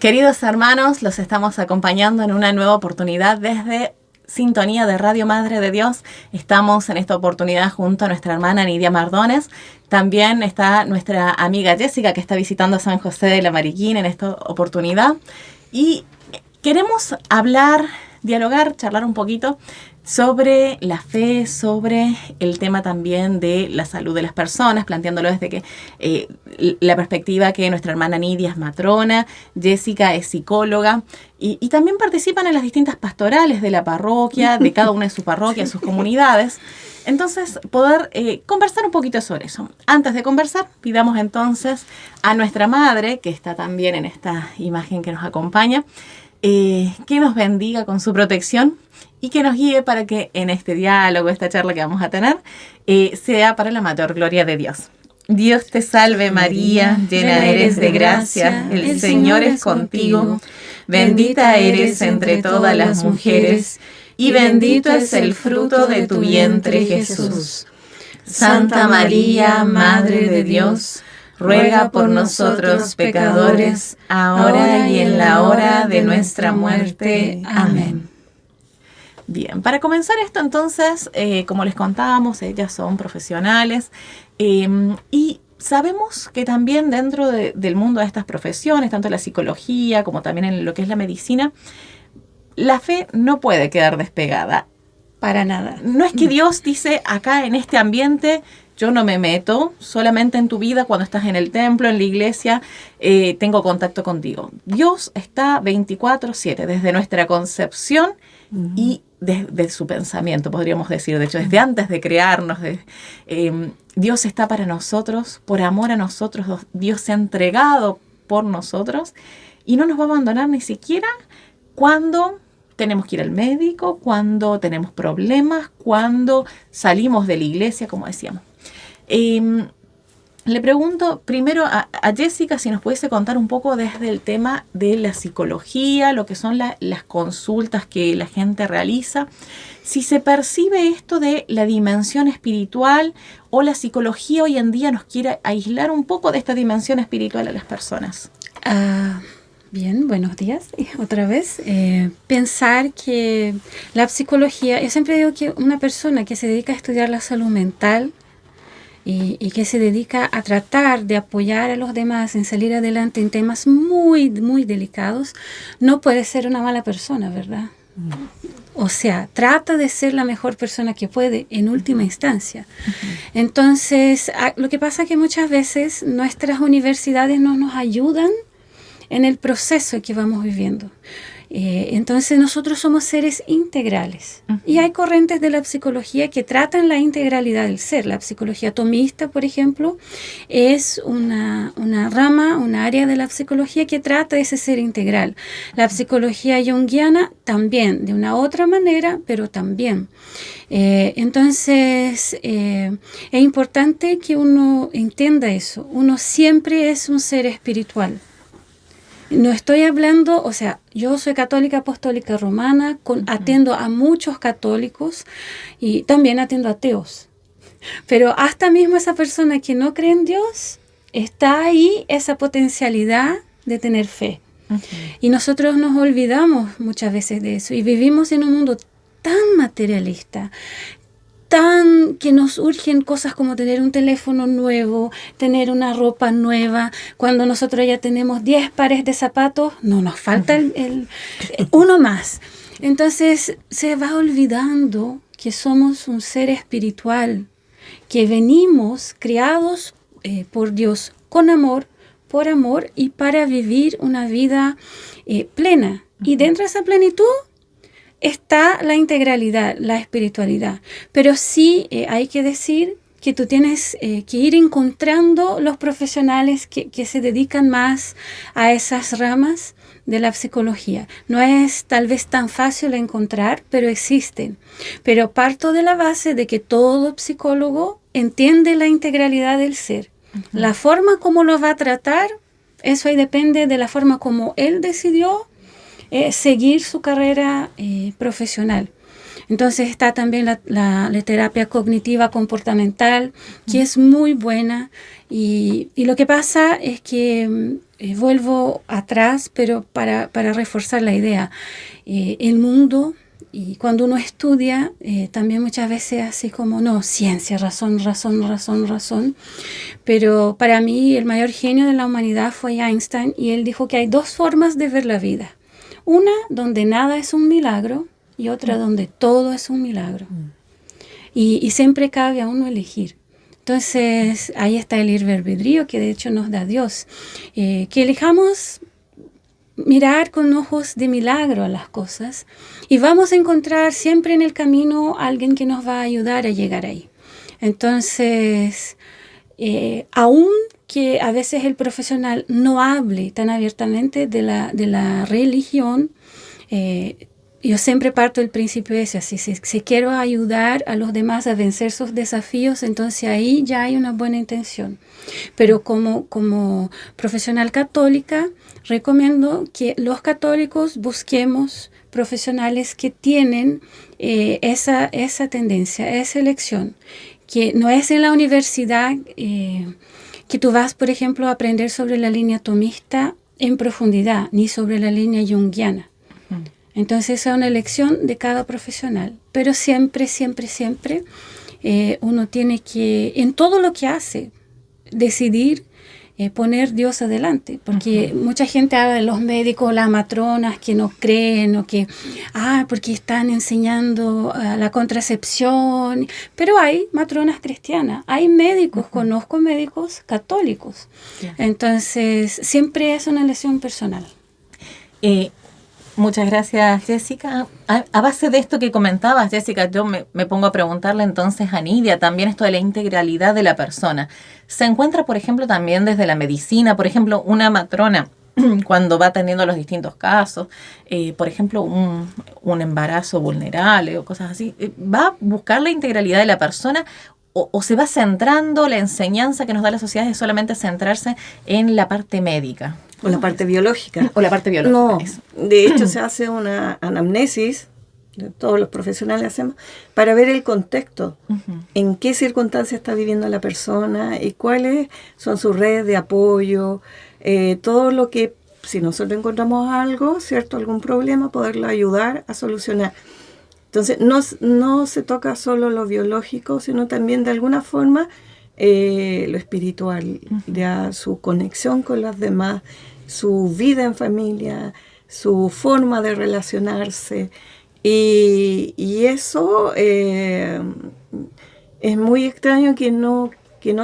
Queridos hermanos, los estamos acompañando en una nueva oportunidad desde Sintonía de Radio Madre de Dios. Estamos en esta oportunidad junto a nuestra hermana Nidia Mardones. También está nuestra amiga Jessica, que está visitando San José de la Mariquina en esta oportunidad. Y queremos hablar, dialogar, charlar un poquito sobre la fe, sobre el tema también de la salud de las personas, planteándolo desde que la perspectiva que nuestra hermana Nidia es matrona, Jessica es psicóloga y también participan en las distintas pastorales de la parroquia, de cada una de sus parroquias, sus comunidades. Entonces, poder conversar un poquito sobre eso. Antes de conversar, pidamos entonces a nuestra madre, que está también en esta imagen que nos acompaña, que nos bendiga con su protección y que nos guíe para que en este diálogo, esta charla que vamos a tener, sea para la mayor gloria de Dios. Dios te salve María, llena eres de gracia, el Señor es contigo, bendita eres entre todas las mujeres, y bendito es el fruto de tu vientre Jesús. Santa María, Madre de Dios, ruega por nosotros pecadores, ahora y en la hora de nuestra muerte. Amén. Bien, para comenzar esto entonces, como les contábamos, ellas son profesionales y sabemos que también dentro del mundo de estas profesiones, tanto en la psicología como también en lo que es la medicina, la fe no puede quedar despegada. Para nada. No es que Dios dice, acá en este ambiente yo no me meto, solamente en tu vida cuando estás en el templo, en la iglesia, tengo contacto contigo. Dios está 24/7, desde nuestra concepción y desde su pensamiento, podríamos decir. De hecho, desde antes de crearnos, Dios está para nosotros, por amor a nosotros. Dios se ha entregado por nosotros y no nos va a abandonar ni siquiera cuando tenemos que ir al médico, cuando tenemos problemas, cuando salimos de la iglesia, como decíamos. Le pregunto primero a Jessica si nos pudiese contar un poco desde el tema de la psicología, lo que son las consultas que la gente realiza, si se percibe esto de la dimensión espiritual o la psicología hoy en día nos quiere aislar un poco de esta dimensión espiritual a las personas. Bien, buenos días otra vez. Pensar que la psicología, yo siempre digo que una persona que se dedica a estudiar la salud mental y que se dedica a tratar de apoyar a los demás en salir adelante en temas muy, muy delicados, no puede ser una mala persona, ¿verdad? O sea, trata de ser la mejor persona que puede en última instancia. Entonces, lo que pasa es que muchas veces nuestras universidades no nos ayudan en el proceso que vamos viviendo. Entonces nosotros somos seres integrales y hay corrientes de la psicología que tratan la integralidad del ser. La psicología tomista, por ejemplo, es una rama, una área de la psicología que trata ese ser integral. La psicología junguiana también, de una otra manera, pero también. Entonces es importante que uno entienda eso. Uno siempre es un ser espiritual. No estoy hablando, o sea, yo soy católica apostólica romana, atiendo a muchos católicos y también atiendo a ateos. Pero hasta mismo esa persona que no cree en Dios, está ahí esa potencialidad de tener fe. Y nosotros nos olvidamos muchas veces de eso y vivimos en un mundo tan materialista, que nos urgen cosas como tener un teléfono nuevo, tener una ropa nueva. Cuando nosotros ya tenemos 10 pares de zapatos, no nos falta uno más. Entonces se va olvidando que somos un ser espiritual, que venimos creados por Dios con amor, por amor y para vivir una vida plena. Y dentro de esa plenitud está la integralidad, la espiritualidad. Pero sí hay que decir que tú tienes que ir encontrando los profesionales que se dedican más a esas ramas de la psicología. No es tal vez tan fácil encontrar, pero existen. Pero parto de la base de que todo psicólogo entiende la integralidad del ser. La forma como lo va a tratar, eso ahí depende de la forma como él decidió seguir su carrera profesional. Entonces está también la terapia cognitiva comportamental, que es muy buena. Y lo que pasa es que vuelvo atrás, pero para reforzar la idea. El mundo, y cuando uno estudia, también muchas veces así como, no, ciencia, razón, pero para mí el mayor genio de la humanidad fue Einstein, y él dijo que hay dos formas de ver la vida. Una donde nada es un milagro y otra donde todo es un milagro. Y siempre cabe a uno elegir. Entonces, ahí está el libre albedrío que de hecho nos da Dios. Que elijamos mirar con ojos de milagro a las cosas, y vamos a encontrar siempre en el camino a alguien que nos va a ayudar a llegar ahí. Entonces, aún que a veces el profesional no hable tan abiertamente de la religión, yo siempre parto del principio ese, así, si quiero ayudar a los demás a vencer sus desafíos, entonces ahí ya hay una buena intención. Pero como profesional católica, recomiendo que los católicos busquemos profesionales que tienen esa tendencia, esa elección, que no es en la universidad que tú vas, por ejemplo, a aprender sobre la línea tomista en profundidad, ni sobre la línea junguiana. Entonces, esa es una elección de cada profesional. Pero siempre uno tiene que, en todo lo que hace, decidir poner Dios adelante. Porque mucha gente habla de los médicos, las matronas que no creen, o que, porque están enseñando la contracepción. Pero hay matronas cristianas, hay médicos, conozco médicos católicos. Entonces, siempre es una elección personal. Muchas gracias, Jessica. A base de esto que comentabas, Jessica, yo me pongo a preguntarle entonces a Nidia también esto de la integralidad de la persona. Se encuentra, por ejemplo, también desde la medicina, por ejemplo, una matrona cuando va atendiendo los distintos casos, por ejemplo, un embarazo vulnerable o cosas así, ¿va a buscar la integralidad de la persona o se va centrando la enseñanza que nos da la sociedad es solamente centrarse en la parte médica? O la parte biológica. O la parte biológica. No, eso. De hecho se hace una anamnesis, todos los profesionales hacemos, para ver el contexto, en qué circunstancias está viviendo la persona y cuáles son sus redes de apoyo, todo lo que, si nosotros encontramos algo, ¿cierto? Algún problema, poderlo ayudar a solucionar. Entonces, no se toca solo lo biológico, sino también de alguna forma lo espiritual, ya su conexión con los demás, su vida en familia, su forma de relacionarse. Y eso es muy extraño que no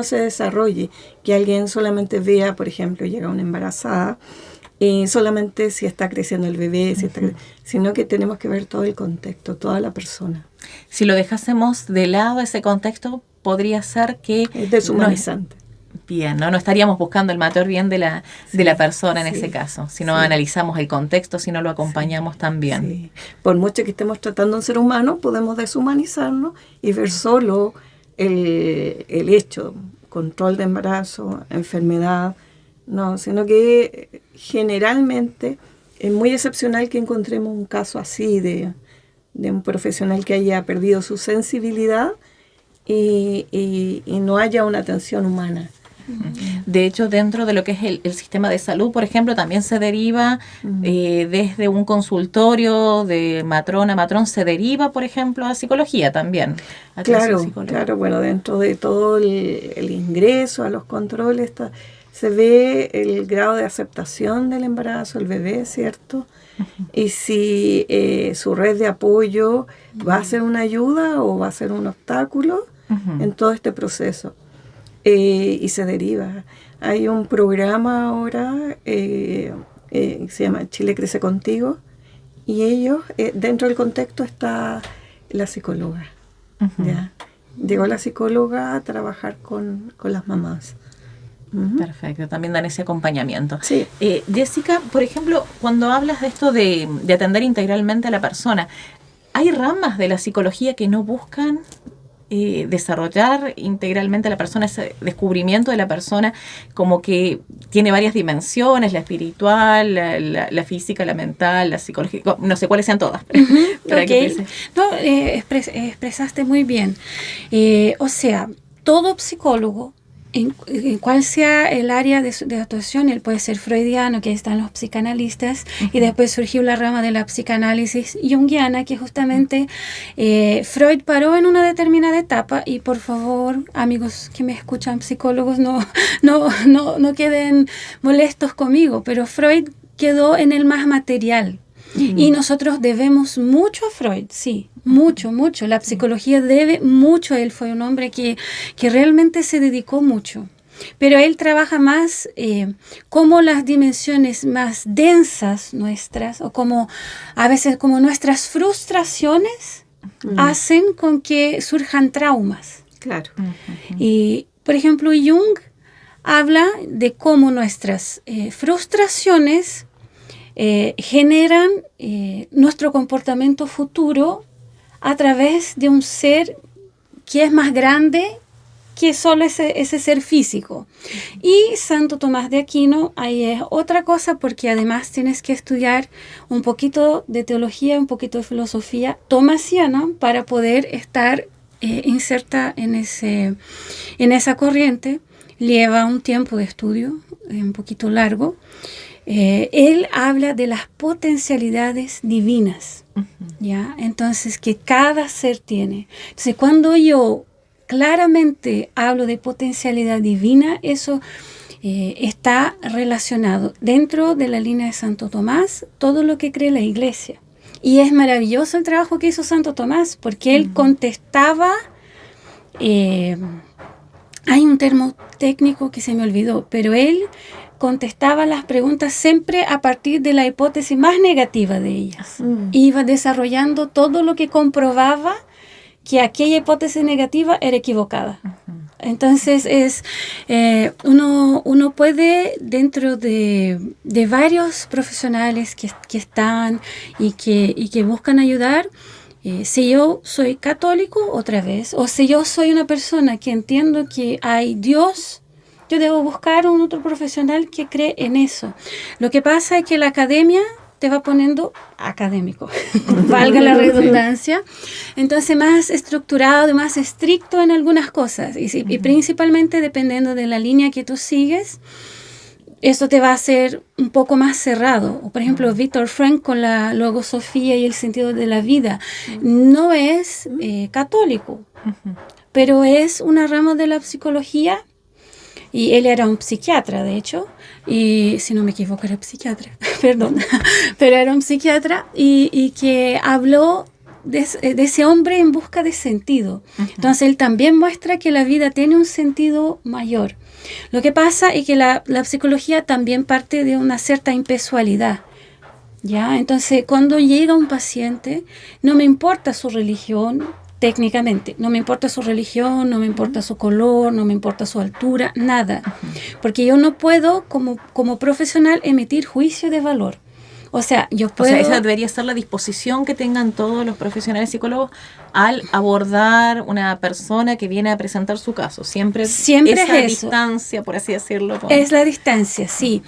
se desarrolle, que alguien solamente vea, por ejemplo, llega una embarazada, y solamente si está creciendo el bebé, sino que tenemos que ver todo el contexto, toda la persona. Si lo dejásemos de lado ese contexto, podría ser que... Es deshumanizante. Bien, ¿no? No estaríamos buscando el mayor bien de la persona en ese caso, si no analizamos el contexto, si no lo acompañamos también. Sí. Por mucho que estemos tratando a un ser humano, podemos deshumanizarnos y ver solo el hecho, control de embarazo, enfermedad, no, sino que generalmente es muy excepcional que encontremos un caso así de un profesional que haya perdido su sensibilidad y no haya una atención humana. De hecho, dentro de lo que es el sistema de salud, por ejemplo, también se deriva desde un consultorio de matrón a matrón, se deriva, por ejemplo, a psicología también. Claro, bueno, dentro de todo el ingreso a los controles se ve el grado de aceptación del embarazo, el bebé, ¿cierto? Y si su red de apoyo va a ser una ayuda o va a ser un obstáculo en todo este proceso. Y se deriva. Hay un programa ahora que se llama Chile Crece Contigo, y ellos, dentro del contexto está la psicóloga. ¿Ya? Llegó la psicóloga a trabajar con las mamás. Perfecto, también dan ese acompañamiento. Sí. Jessica, por ejemplo, cuando hablas de esto de atender integralmente a la persona, ¿hay ramas de la psicología que no buscan desarrollar integralmente a la persona, ese descubrimiento de la persona, como que tiene varias dimensiones, la espiritual, la física, la mental, la psicológica, no sé cuáles sean todas? Okay. No, expresaste muy bien. O sea, todo psicólogo en cuál sea el área de actuación. Él puede ser freudiano, que están los psicanalistas, y después surgió la rama de la psicanálisis junguiana, que justamente Freud paró en una determinada etapa, y por favor, amigos que me escuchan, psicólogos, no queden molestos conmigo, pero Freud quedó en el más material. Y nosotros debemos mucho a Freud, sí, mucho. La psicología debe mucho a él. Fue un hombre que realmente se dedicó mucho. Pero él trabaja más como las dimensiones más densas nuestras, o como a veces como nuestras frustraciones hacen con que surjan traumas. Claro. Y, por ejemplo, Jung habla de cómo nuestras frustraciones generan nuestro comportamiento futuro a través de un ser que es más grande que solo ese ser físico. Y Santo Tomás de Aquino, ahí es otra cosa, porque además tienes que estudiar un poquito de teología, un poquito de filosofía tomasiana para poder estar inserta en esa corriente. Lleva un tiempo de estudio, un poquito largo. Él habla de las potencialidades divinas, ¿ya? Entonces, que cada ser tiene. Entonces, cuando yo claramente hablo de potencialidad divina, eso está relacionado dentro de la línea de Santo Tomás, todo lo que cree la Iglesia. Y es maravilloso el trabajo que hizo Santo Tomás, porque él contestaba... hay un termo técnico que se me olvidó, pero él contestaba las preguntas siempre a partir de la hipótesis más negativa de ellas. Iba desarrollando todo lo que comprobaba que aquella hipótesis negativa era equivocada. Entonces, uno puede, dentro de varios profesionales que están y que buscan ayudar, si yo soy católico, otra vez, o si yo soy una persona que entiendo que hay Dios, yo debo buscar un otro profesional que cree en eso. Lo que pasa es que la academia te va poniendo académico, valga la redundancia, entonces más estructurado, más estricto en algunas cosas, y principalmente dependiendo de la línea que tú sigues, esto te va a hacer un poco más cerrado. O, por ejemplo, Viktor Frankl con la logosofía y el sentido de la vida no es católico, pero es una rama de la psicología, y él era un psiquiatra, de hecho, y si no me equivoco era psiquiatra, perdón, pero era un psiquiatra y que habló de ese hombre en busca de sentido. Entonces él también muestra que la vida tiene un sentido mayor. Lo que pasa es que la psicología también parte de una cierta impessoalidad, ¿ya? Entonces, cuando llega un paciente, no me importa su religión, técnicamente, no me importa su religión, no me importa su color, no me importa su altura, nada. Porque yo no puedo, como profesional, emitir juicio de valor. O sea, yo puedo... O sea, esa debería ser la disposición que tengan todos los profesionales psicólogos al abordar una persona que viene a presentar su caso. Siempre esa es distancia, por así decirlo. Es la distancia, sí.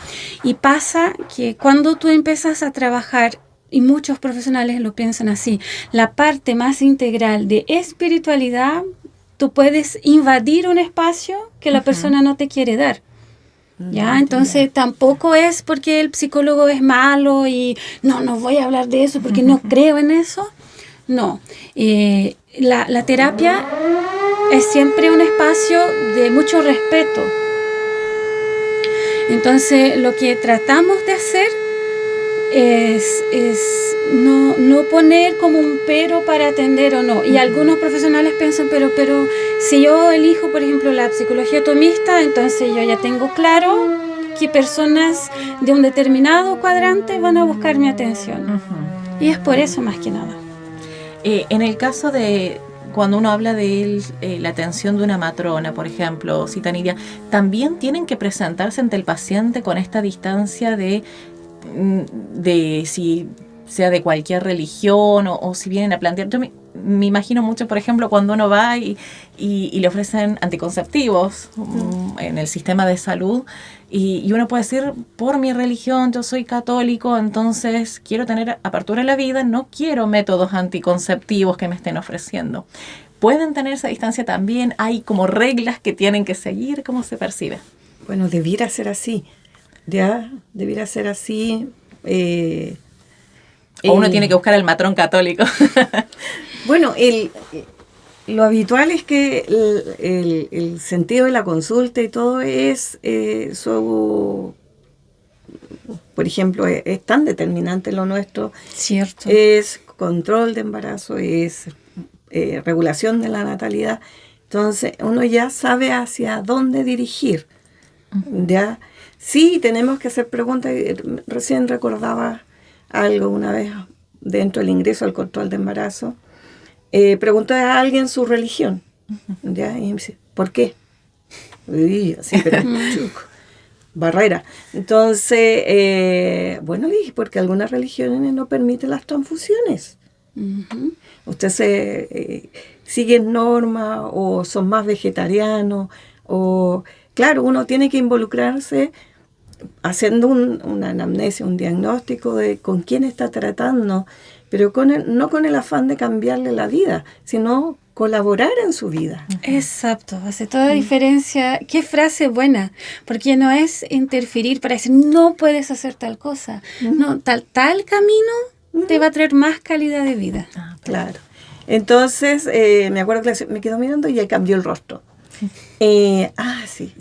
Y pasa que cuando tú empiezas a trabajar, y muchos profesionales lo piensan así, la parte más integral de espiritualidad, tú puedes invadir un espacio que la persona no te quiere dar. ¿Ya? Entonces tampoco es porque el psicólogo es malo y no voy a hablar de eso porque no creo en eso. No, la terapia es siempre un espacio de mucho respeto. Entonces lo que tratamos de hacer es no poner como un pero para atender o no. Y algunos profesionales piensan, pero si yo elijo, por ejemplo, la psicología tomista, entonces yo ya tengo claro que personas de un determinado cuadrante van a buscar mi atención. Y es por eso más que nada. En el caso de cuando uno habla de la atención de una matrona, por ejemplo, cita Nidia, también tienen que presentarse ante el paciente con esta distancia de si sea de cualquier religión o si vienen a plantear. Yo me imagino mucho, por ejemplo, cuando uno va y le ofrecen anticonceptivos en el sistema de salud y uno puede decir, por mi religión, yo soy católico, entonces quiero tener apertura a la vida, no quiero métodos anticonceptivos que me estén ofreciendo. ¿Pueden tener esa distancia también? ¿Hay como reglas que tienen que seguir? ¿Cómo se percibe? Bueno, debiera ser así. Ya, debiera ser así. O uno tiene que buscar al matrón católico. Bueno, lo habitual es que el sentido de la consulta y todo es por ejemplo, es tan determinante lo nuestro. Cierto. Es control de embarazo, es regulación de la natalidad. Entonces, uno ya sabe hacia dónde dirigir. ¿Ya? Sí, tenemos que hacer preguntas. Recién recordaba algo una vez dentro del ingreso al control de embarazo. Pregunté a alguien su religión. ¿Ya? Y me dice, ¿por qué? Y así, pero barrera. Entonces, bueno, le dije, porque algunas religiones no permiten las transfusiones. Uh-huh. Usted sigue normas o son más vegetarianos o... Claro, uno tiene que involucrarse haciendo una anamnesis, un diagnóstico de con quién está tratando, pero no con el afán de cambiarle la vida, sino colaborar en su vida. Exacto, hace toda la diferencia. Qué frase buena, porque no es interferir para decir no puedes hacer tal cosa. No, tal camino te va a traer más calidad de vida. Claro. Entonces, me acuerdo que me quedó mirando y ahí cambió el rostro. Sí.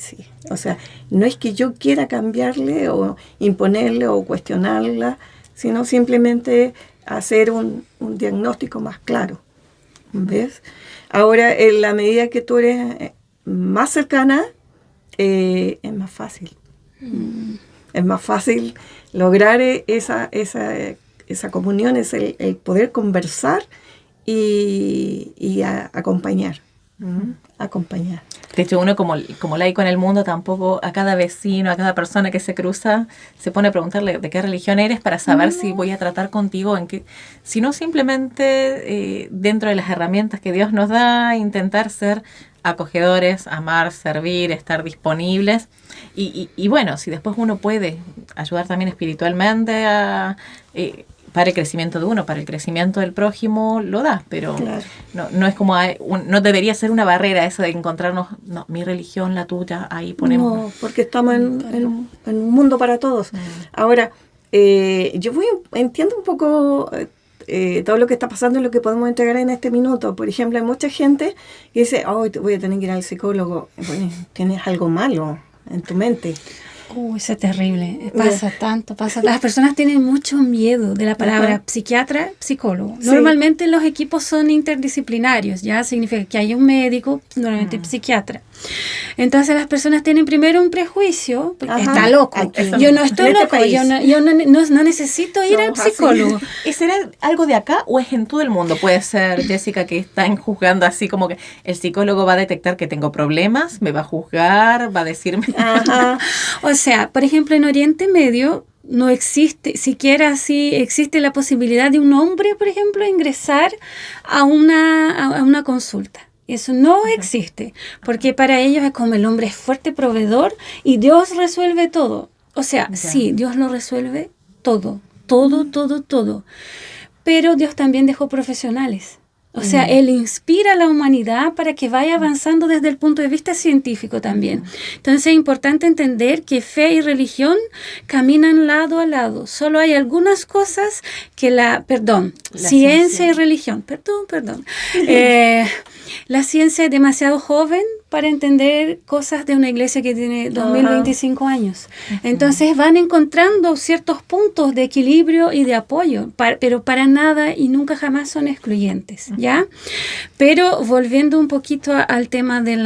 O sea, no es que yo quiera cambiarle o imponerle o cuestionarla, sino simplemente hacer un diagnóstico más claro. ¿Ves? Ahora, en la medida que tú eres más cercana, es más fácil. Es más fácil lograr esa comunión, es el poder conversar y acompañar. Acompañar. De hecho, uno como laico en el mundo tampoco a cada vecino, a cada persona que se cruza, se pone a preguntarle de qué religión eres para saber si voy a tratar contigo, sino simplemente dentro de las herramientas que Dios nos da, intentar ser acogedores, amar, servir, estar disponibles. Y bueno, si después uno puede ayudar también espiritualmente para el crecimiento de uno, para el crecimiento del prójimo, lo da, pero claro. no es como, no debería ser una barrera eso de encontrarnos, no, mi religión, la tuya, ahí ponemos. No, porque estamos en un mundo para todos. Ahora, yo entiendo un poco todo lo que está pasando y lo que podemos entregar en este minuto. Por ejemplo, hay mucha gente que dice, voy a tener que ir al psicólogo. Bueno, tienes algo malo en tu mente. Eso es terrible, pasa tanto. Las personas tienen mucho miedo de la palabra psiquiatra, psicólogo. Sí. Normalmente los equipos son interdisciplinarios, ya significa que hay un médico, normalmente psiquiatra. Entonces las personas tienen primero un prejuicio, porque está loco. Yo no estoy loco, yo no necesito ir al psicólogo. ¿Y será algo de acá o es en todo el mundo? Puede ser, Jessica, que están juzgando así como que el psicólogo va a detectar que tengo problemas, me va a juzgar, va a decirme... O sea, por ejemplo, en Oriente Medio no existe, siquiera así existe la posibilidad de un hombre, por ejemplo, ingresar a una consulta. Eso no existe, porque para ellos es como el hombre es fuerte proveedor y Dios resuelve todo. O sea, sí, Dios lo resuelve todo. Pero Dios también dejó profesionales. O sea, Él inspira a la humanidad para que vaya avanzando desde el punto de vista científico también. Entonces es importante entender que fe y religión caminan lado a lado. Solo hay algunas cosas que ciencia y religión. La ciencia es demasiado joven para entender cosas de una iglesia que tiene 2025 años. Entonces van encontrando ciertos puntos de equilibrio y de apoyo, pero para nada y nunca jamás son excluyentes, ¿ya? Pero volviendo un poquito al tema de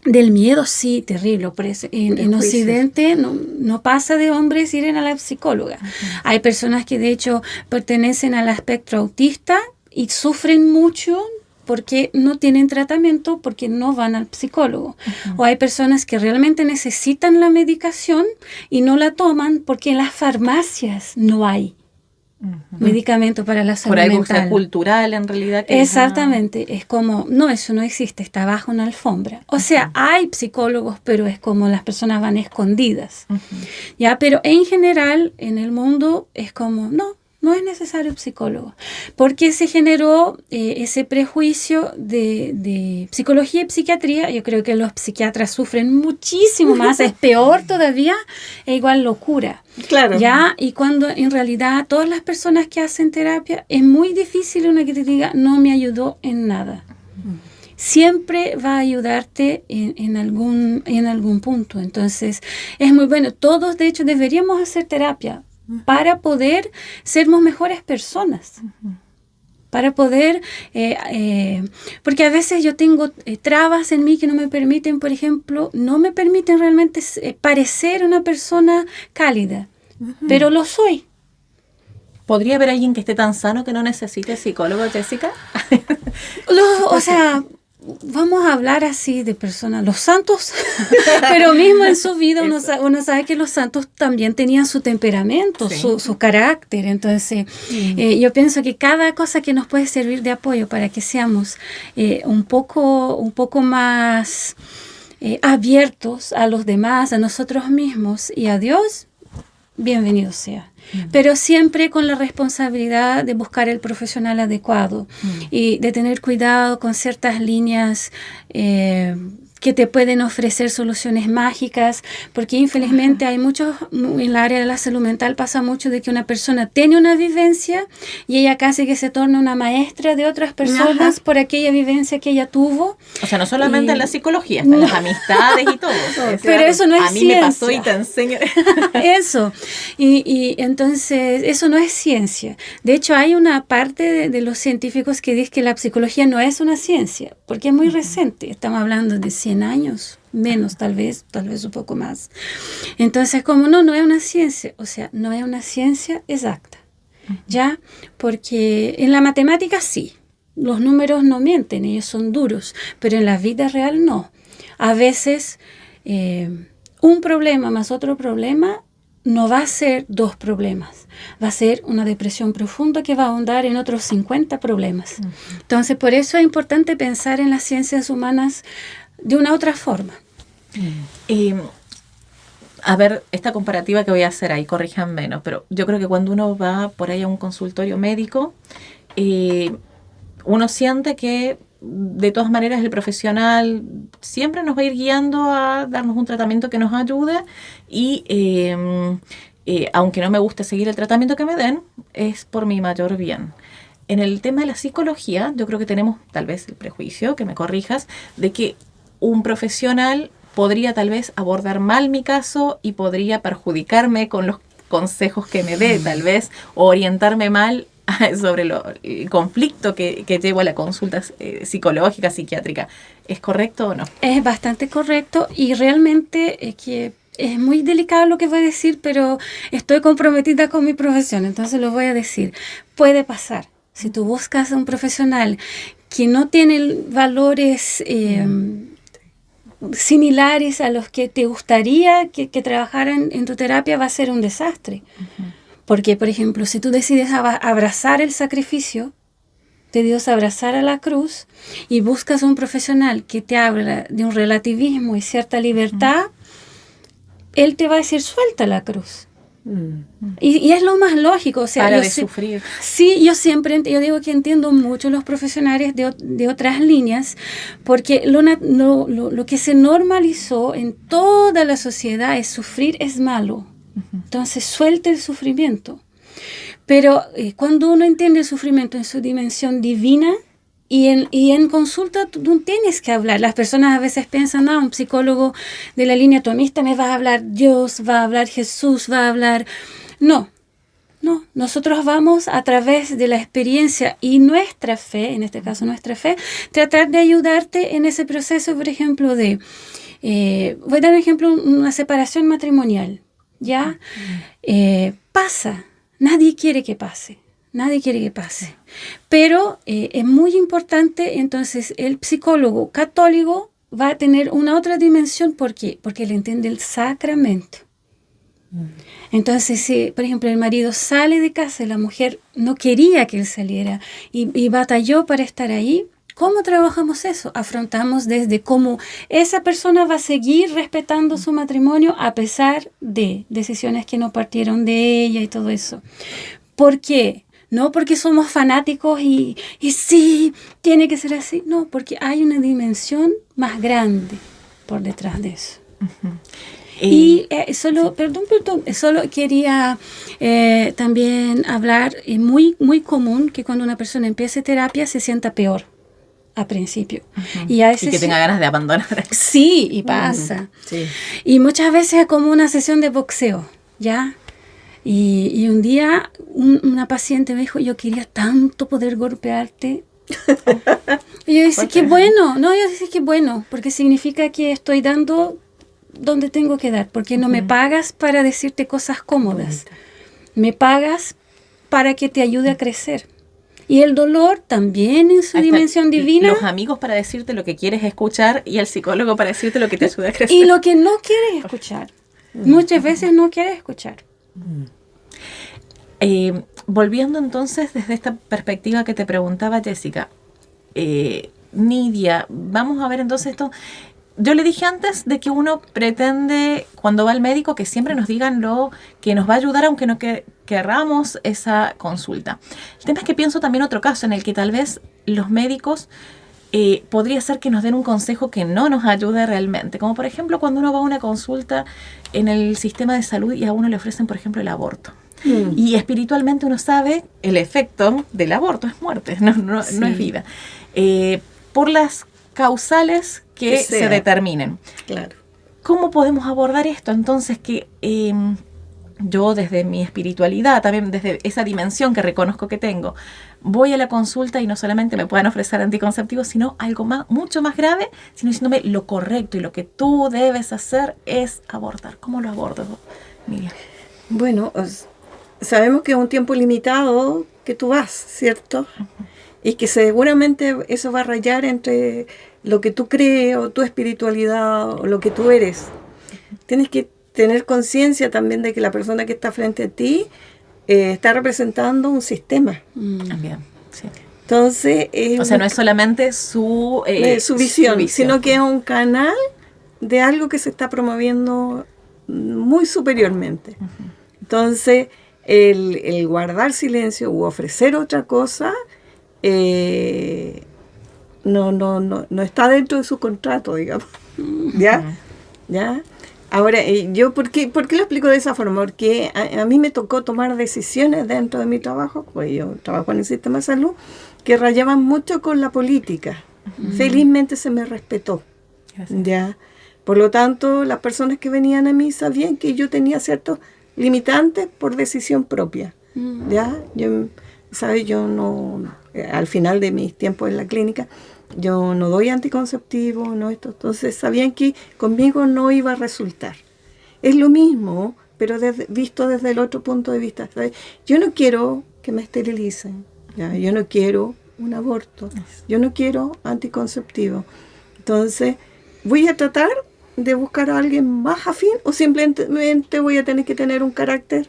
del miedo, sí, terrible. En Occidente no pasa de hombres ir a la psicóloga. Hay personas que de hecho pertenecen al espectro autista y sufren mucho porque no tienen tratamiento, porque no van al psicólogo. O hay personas que realmente necesitan la medicación y no la toman porque en las farmacias no hay medicamento para la salud mental. Por algo cultural, en realidad. Exactamente. Es como, no, eso no existe, está bajo una alfombra. O sea, hay psicólogos, pero es como las personas van escondidas. ¿Ya? Pero en general, en el mundo, es como, no, no es necesario psicólogo, porque se generó ese prejuicio de psicología y psiquiatría. Yo creo que los psiquiatras sufren muchísimo más, es peor todavía, es igual locura. Claro. ¿Ya? Y cuando en realidad todas las personas que hacen terapia, es muy difícil una que te diga, no me ayudó en nada. Siempre va a ayudarte en algún punto. Entonces, es muy bueno. Todos, de hecho, deberíamos hacer terapia para poder ser mejores personas. Para poder, porque a veces yo tengo trabas en mí que no me permiten, por ejemplo, no me permiten realmente parecer una persona cálida, pero lo soy. ¿Podría haber alguien que esté tan sano que no necesite psicólogo, Jessica? O sea, vamos a hablar así de personas, los santos, pero mismo en su vida uno sabe que los santos también tenían su temperamento, sí, su carácter. Entonces, yo pienso que cada cosa que nos puede servir de apoyo para que seamos un poco más abiertos a los demás, a nosotros mismos y a Dios, bienvenido sea. Pero siempre con la responsabilidad de buscar el profesional adecuado y de tener cuidado con ciertas líneas que te pueden ofrecer soluciones mágicas, porque infelizmente hay muchos, en el área de la salud mental pasa mucho de que una persona tiene una vivencia y ella casi que se torna una maestra de otras personas por aquella vivencia que ella tuvo. O sea, no solamente en la psicología, hasta en las amistades y todo. Pero eso no es ciencia. A mí ciencia. me pasó y te enseño. Eso. Y entonces, eso no es ciencia. De hecho, hay una parte de los científicos que dice que la psicología no es una ciencia, porque es muy reciente. Estamos hablando de 100 años, menos tal vez un poco más. Entonces, como no es una ciencia, o sea, no es una ciencia exacta, ¿ya? Porque en la matemática sí, los números no mienten, ellos son duros, pero en la vida real no. A veces, un problema más otro problema no va a ser 2 problemas, va a ser una depresión profunda que va a ahondar en otros 50 problemas. Entonces, por eso es importante pensar en las ciencias humanas de una otra forma. A ver, esta comparativa que voy a hacer ahí, corríjanme, ¿no? Pero yo creo que cuando uno va por ahí a un consultorio médico, uno siente que de todas maneras el profesional siempre nos va a ir guiando a darnos un tratamiento que nos ayude y aunque no me guste seguir el tratamiento que me den, es por mi mayor bien. En el tema de la psicología, yo creo que tenemos tal vez el prejuicio, que me corrijas, de que un profesional podría tal vez abordar mal mi caso y podría perjudicarme con los consejos que me dé, tal vez, o orientarme mal sobre el conflicto que llevo a la consulta psicológica, psiquiátrica. ¿Es correcto o no? Es bastante correcto y realmente que es muy delicado lo que voy a decir, pero estoy comprometida con mi profesión, entonces lo voy a decir. Puede pasar. Si tú buscas a un profesional que no tiene valores similares a los que te gustaría que trabajaran en tu terapia, va a ser un desastre. Porque, por ejemplo, si tú decides abrazar el sacrificio de Dios, abrazar a la cruz, y buscas un profesional que te habla de un relativismo y cierta libertad, él te va a decir, suelta la cruz. Y es lo más lógico. O sea, para de sufrir. Sí, yo digo que entiendo mucho los profesionales de otras líneas, porque lo que se normalizó en toda la sociedad es sufrir es malo. Entonces suelta el sufrimiento. Pero cuando uno entiende el sufrimiento en su dimensión divina, y en consulta tú tienes que hablar. Las personas a veces piensan, un psicólogo de la línea tomista me va a hablar Dios, va a hablar Jesús, va a hablar... No, nosotros vamos a través de la experiencia y nuestra fe, en este caso nuestra fe, tratar de ayudarte en ese proceso, por ejemplo, de... voy a dar un ejemplo, una separación matrimonial, ¿ya? Pasa, nadie quiere que pase. Pero es muy importante, entonces, el psicólogo católico va a tener una otra dimensión. ¿Por qué? Porque él entiende el sacramento. Entonces, si, por ejemplo, el marido sale de casa y la mujer no quería que él saliera y batalló para estar ahí, ¿cómo trabajamos eso? Afrontamos desde cómo esa persona va a seguir respetando su matrimonio a pesar de decisiones que no partieron de ella y todo eso. ¿Por qué? No porque somos fanáticos y sí, tiene que ser así. No, porque hay una dimensión más grande por detrás de eso. Y solo quería también hablar, muy, muy común que cuando una persona empiece terapia se sienta peor a principio. Y a veces, y que tenga ganas de abandonar. Sí, y pasa. Sí. Y muchas veces es como una sesión de boxeo, ¿ya? Y un día una paciente me dijo, yo quería tanto poder golpearte. Y yo decía, qué bueno. No, yo decía, qué bueno, porque significa que estoy dando donde tengo que dar, porque no me pagas para decirte cosas cómodas. Me pagas para que te ayude a crecer. Y el dolor también en su dimensión divina. Los amigos para decirte lo que quieres escuchar y el psicólogo para decirte lo que te ayuda a crecer. Y lo que no quieres escuchar. Muchas veces no quieres escuchar. Volviendo entonces desde esta perspectiva que te preguntaba Jessica, Nidia, vamos a ver entonces esto. Yo le dije antes de que uno pretende, cuando va al médico, que siempre nos digan lo que nos va a ayudar, aunque no querramos esa consulta. El tema es que pienso también otro caso en el que tal vez los médicos podría ser que nos den un consejo que no nos ayude realmente. Como por ejemplo cuando uno va a una consulta en el sistema de salud y a uno le ofrecen, por ejemplo, el aborto. Y espiritualmente uno sabe el efecto del aborto es muerte, no es vida. Por las causales que se determinen. Claro. ¿Cómo podemos abordar esto? Entonces, que yo desde mi espiritualidad, también desde esa dimensión que reconozco que tengo, voy a la consulta y no solamente me puedan ofrecer anticonceptivos, sino algo mucho más grave, sino diciéndome lo correcto y lo que tú debes hacer es abortar. ¿Cómo lo abordo, Miriam? Bueno, sabemos que es un tiempo limitado que tú vas, ¿cierto? Y que seguramente eso va a rayar entre lo que tú crees o tu espiritualidad o lo que tú eres. Tienes que tener conciencia también de que la persona que está frente a ti está representando un sistema. También, sí. Entonces, o sea, no es solamente su visión, sino que es un canal de algo que se está promoviendo muy superiormente. Entonces, el guardar silencio u ofrecer otra cosa no está dentro de su contrato, digamos. ¿Ya? Ahora, yo, ¿por qué lo explico de esa forma? Porque a mí me tocó tomar decisiones dentro de mi trabajo, pues yo trabajo en el sistema de salud, que rayaban mucho con la política. Felizmente se me respetó. ¿Ya? Por lo tanto, las personas que venían a mí sabían que yo tenía ciertos limitantes por decisión propia. ¿Ya? Yo no, al final de mis tiempos en la clínica, yo no doy anticonceptivo, no esto. Entonces sabían que conmigo no iba a resultar. Es lo mismo, pero visto desde el otro punto de vista. ¿Sabes? Yo no quiero que me esterilicen, ¿ya? Yo no quiero un aborto, yo no quiero anticonceptivo. Entonces, voy a tratar de buscar a alguien más afín o simplemente voy a tener que tener un carácter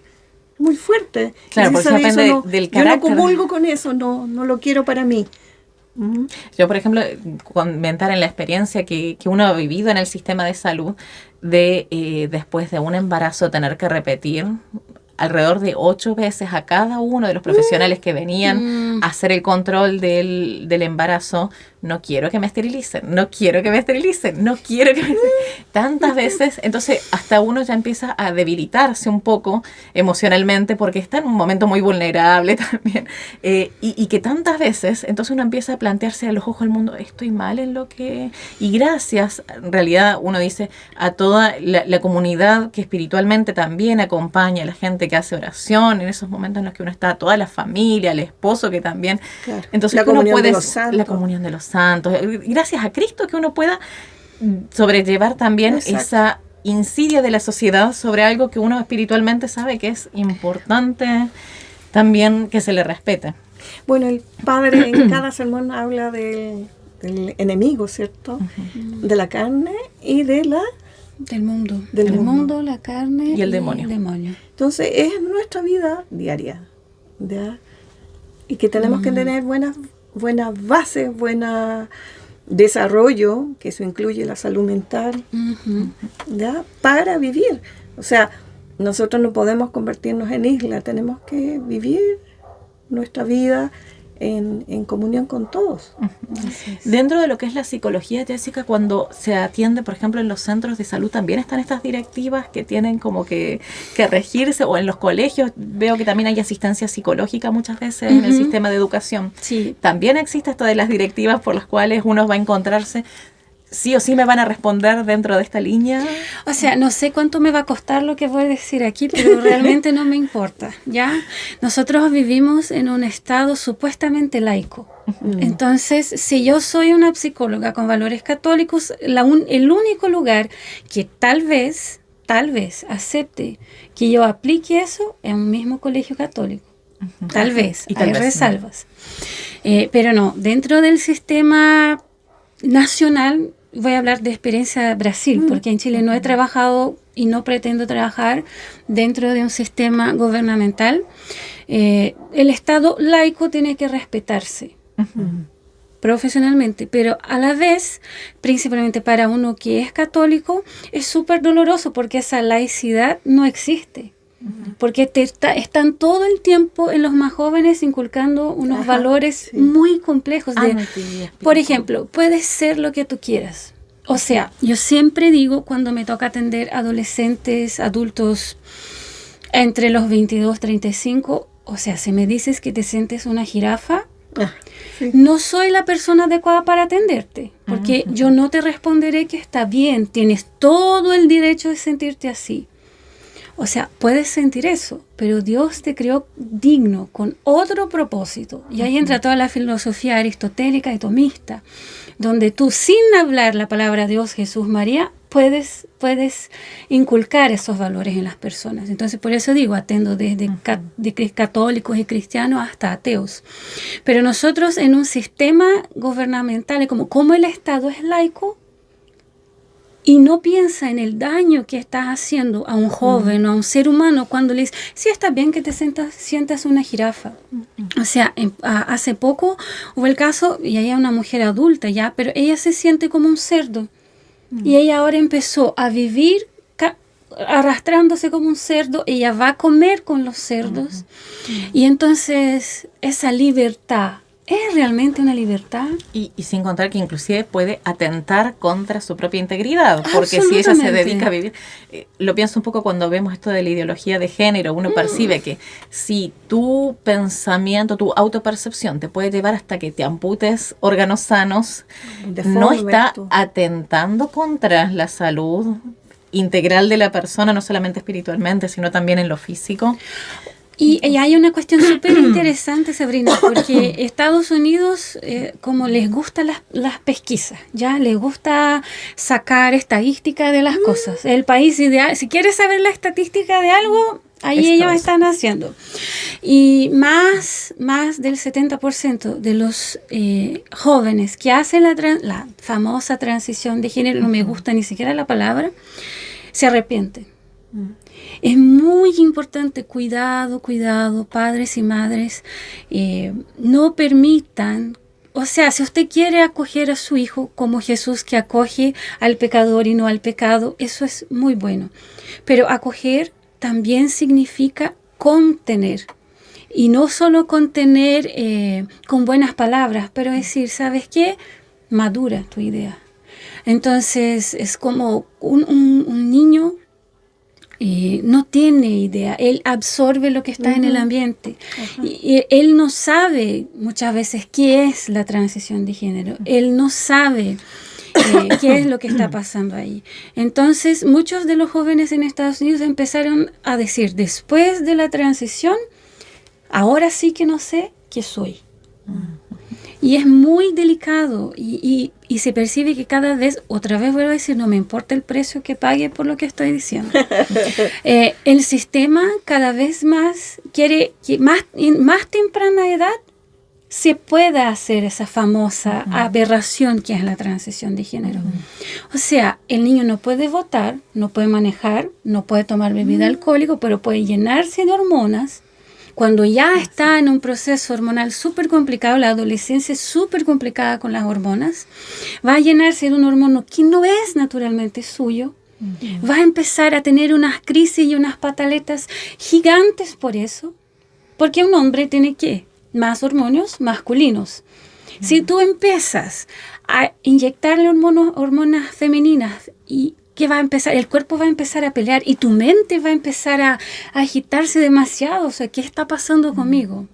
muy fuerte. Claro, porque eso depende del carácter. Yo no comulgo con eso, no lo quiero para mí. Yo, por ejemplo, comentar en la experiencia que uno ha vivido en el sistema de salud de después de un embarazo tener que repetir alrededor de 8 veces a cada uno de los profesionales que venían a hacer el control del embarazo. No quiero que me esterilicen, no quiero que me esterilicen, no quiero que me esterilicen. Tantas veces, entonces hasta uno ya empieza a debilitarse un poco emocionalmente porque está en un momento muy vulnerable también. Y que tantas veces, entonces uno empieza a plantearse a los ojos del mundo, estoy mal en lo que... Y gracias, en realidad uno dice, a toda la comunidad que espiritualmente también acompaña, a la gente que hace oración, en esos momentos en los que uno está, toda la familia, el esposo que también... Claro. Entonces la uno comunión puede... de los santos. La comunión de los santos. Gracias a Cristo que uno pueda sobrellevar también esa insidia de la sociedad sobre algo que uno espiritualmente sabe que es importante también que se le respete. Bueno, el padre en cada sermón habla del enemigo, ¿cierto? De la carne y de la... Del mundo. Del mundo, la carne y el demonio. Entonces, es nuestra vida diaria, ¿ya? Y que tenemos que tener buenas bases, buen desarrollo, que eso incluye la salud mental, ¿ya? Para vivir. O sea, nosotros no podemos convertirnos en isla, tenemos que vivir nuestra vida en comunión con todos. Dentro de lo que es la psicología, Jessica, cuando se atiende, por ejemplo, en los centros de salud, también están estas directivas que tienen como que regirse, o en los colegios veo que también hay asistencia psicológica muchas veces en el sistema de educación. Sí. También existe esto de las directivas por las cuales uno va a encontrarse. ¿Sí o sí me van a responder dentro de esta línea? O sea, no sé cuánto me va a costar lo que voy a decir aquí, pero realmente no me importa, ¿ya? Nosotros vivimos en un estado supuestamente laico. Entonces, si yo soy una psicóloga con valores católicos, el único lugar que tal vez acepte que yo aplique eso es un mismo colegio católico. Tal vez, y tal hay vez resalvas. Pero no, dentro del sistema nacional, voy a hablar de experiencia de Brasil, porque en Chile no he trabajado y no pretendo trabajar dentro de un sistema gubernamental. El Estado laico tiene que respetarse profesionalmente, pero a la vez, principalmente para uno que es católico, es súper doloroso porque esa laicidad no existe. Porque están todo el tiempo en los más jóvenes inculcando unos valores muy complejos. Por ejemplo, puedes ser lo que tú quieras. O sea, yo siempre digo cuando me toca atender adolescentes, adultos entre los 22 y 35, o sea, si me dices que te sientes una jirafa, no soy la persona adecuada para atenderte, porque yo no te responderé que está bien, tienes todo el derecho de sentirte así. O sea, puedes sentir eso, pero Dios te creó digno, con otro propósito. Y ahí entra toda la filosofía aristotélica y tomista, donde tú, sin hablar la palabra Dios, Jesús, María, puedes inculcar esos valores en las personas. Entonces, por eso digo, atendo desde católicos y cristianos hasta ateos. Pero nosotros en un sistema gubernamental, como el Estado es laico, y no piensa en el daño que estás haciendo a un joven o a un ser humano cuando le dices, sí, está bien que te sientas una jirafa. O sea, hace poco hubo el caso, y ella es una mujer adulta ya, pero ella se siente como un cerdo. Y ella ahora empezó a vivir arrastrándose como un cerdo, ella va a comer con los cerdos. Y entonces esa libertad, ¿es realmente una libertad? Y sin contar que inclusive puede atentar contra su propia integridad, porque si ella se dedica a vivir, lo pienso un poco cuando vemos esto de la ideología de género, uno percibe que si tu pensamiento, tu autopercepción te puede llevar hasta que te amputes órganos sanos, no está atentando contra la salud integral de la persona, no solamente espiritualmente, sino también en lo físico. Y hay una cuestión súper interesante, Sabrina, porque Estados Unidos, como les gustan las pesquisas, ya les gusta sacar estadística de las cosas. El país ideal, si quieres saber la estadística de algo, ahí ellos están haciendo. Y más del 70% de los jóvenes que hacen la famosa transición de género, no me gusta ni siquiera la palabra, se arrepienten. Es muy importante, cuidado, padres y madres, no permitan, o sea, si usted quiere acoger a su hijo como Jesús que acoge al pecador y no al pecado, eso es muy bueno. Pero acoger también significa contener. Y no solo contener con buenas palabras, pero decir, ¿sabes qué? Madura tu idea. Entonces, es como un niño no tiene idea, él absorbe lo que está en el ambiente. Y él no sabe muchas veces qué es la transición de género, él no sabe qué es lo que está pasando ahí. Entonces, muchos de los jóvenes en Estados Unidos empezaron a decir, después de la transición, ahora sí que no sé qué soy. Y es muy delicado y se percibe que cada vez, otra vez vuelvo a decir, no me importa el precio que pague por lo que estoy diciendo. El sistema cada vez más quiere que en más temprana edad se pueda hacer esa famosa aberración que es la transición de género. O sea, el niño no puede votar, no puede manejar, no puede tomar bebida alcohólica, pero puede llenarse de hormonas. Cuando ya está en un proceso hormonal súper complicado, la adolescencia es súper complicada con las hormonas, va a llenarse de un hormono que no es naturalmente suyo, Va a empezar a tener unas crisis y unas pataletas gigantes por eso. Porque un hombre tiene ¿qué? Más hormonas masculinos. Si tú empiezas a inyectarle hormonas femeninas, y ¿qué va a empezar? El cuerpo va a empezar a pelear y tu mente va a empezar a agitarse demasiado. O sea, ¿qué está pasando conmigo?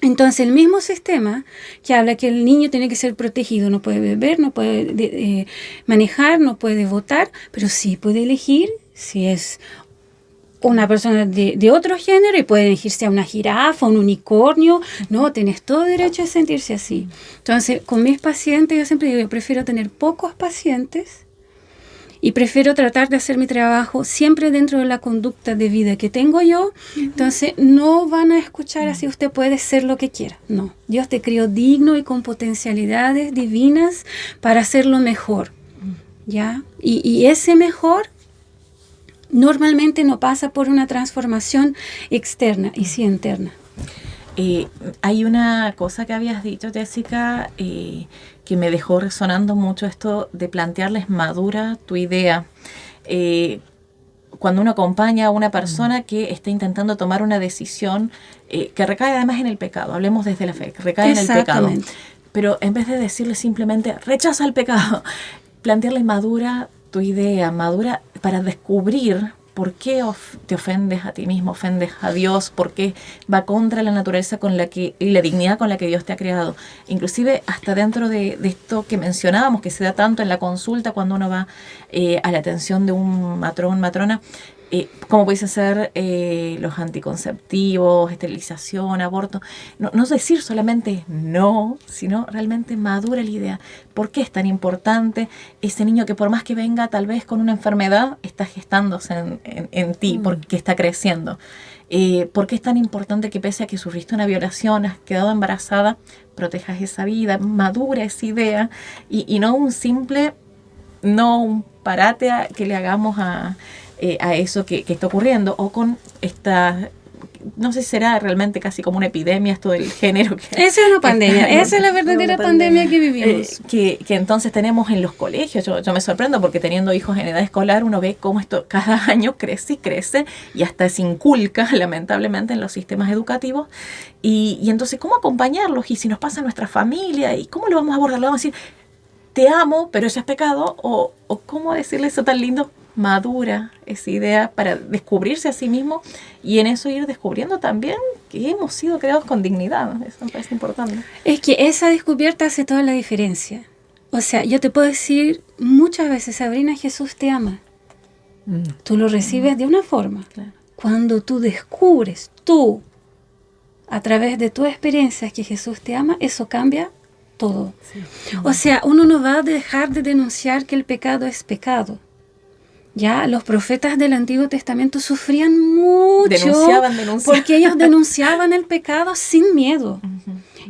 Entonces, el mismo sistema que habla que el niño tiene que ser protegido, no puede beber, no puede manejar, no puede votar, pero sí puede elegir si es una persona de otro género y puede elegirse a una jirafa, un unicornio. No, tienes todo derecho a sentirse así. Entonces, con mis pacientes, yo siempre digo, yo prefiero tener pocos pacientes y prefiero tratar de hacer mi trabajo siempre dentro de la conducta de vida que tengo yo. Entonces, no van a escuchar así, usted puede ser lo que quiera. No, Dios te crió digno y con potencialidades divinas para hacerlo mejor, ¿ya? Y ese mejor normalmente no pasa por una transformación externa y sí interna. Hay una cosa que habías dicho, Jessica, que me dejó resonando mucho, esto de plantearles madura tu idea. Cuando uno acompaña a una persona que está intentando tomar una decisión que recae además en el pecado, hablemos desde la fe, que recae en el pecado. Pero en vez de decirle simplemente rechaza el pecado, plantearle madura tu idea, madura para descubrir por qué te ofendes a ti mismo, ofendes a Dios, por qué va contra la naturaleza y la dignidad con la que Dios te ha creado. Inclusive hasta dentro de esto que mencionábamos, que se da tanto en la consulta cuando uno va a la atención de un matrona, como pueden ser los anticonceptivos, esterilización, aborto. No decir solamente no, sino realmente madura la idea. ¿Por qué es tan importante ese niño que por más que venga tal vez con una enfermedad, está gestándose en ti, porque está creciendo? ¿Por qué es tan importante que pese a que sufriste una violación, has quedado embarazada, protejas esa vida, madura esa idea y no un simple, no un parate que le hagamos a eso que está ocurriendo, o con esta, no sé si será realmente casi como una epidemia esto del género. Esa es una pandemia, esa es la verdadera pandemia que vivimos. Que entonces tenemos en los colegios. Yo me sorprendo porque teniendo hijos en edad escolar uno ve cómo esto cada año crece y crece y hasta se inculca lamentablemente en los sistemas educativos. Y entonces, ¿cómo acompañarlos? Y si nos pasa a nuestra familia, ¿y cómo lo vamos a abordar? ¿Le vamos a decir, te amo, pero eso es pecado? ¿O cómo decirle eso tan lindo? Madura esa idea para descubrirse a sí mismo y en eso ir descubriendo también que hemos sido creados con dignidad. Eso me parece importante. Es que esa descubierta hace toda la diferencia. O sea, yo te puedo decir muchas veces, Sabrina, Jesús te ama. Tú lo recibes de una forma. Claro. Cuando tú descubres a través de tu experiencia que Jesús te ama, eso cambia todo. Sí. O sea, uno no va a dejar de denunciar que el pecado es pecado. Ya, los profetas del Antiguo Testamento sufrían mucho. Denunciaban. Porque ellos denunciaban el pecado sin miedo.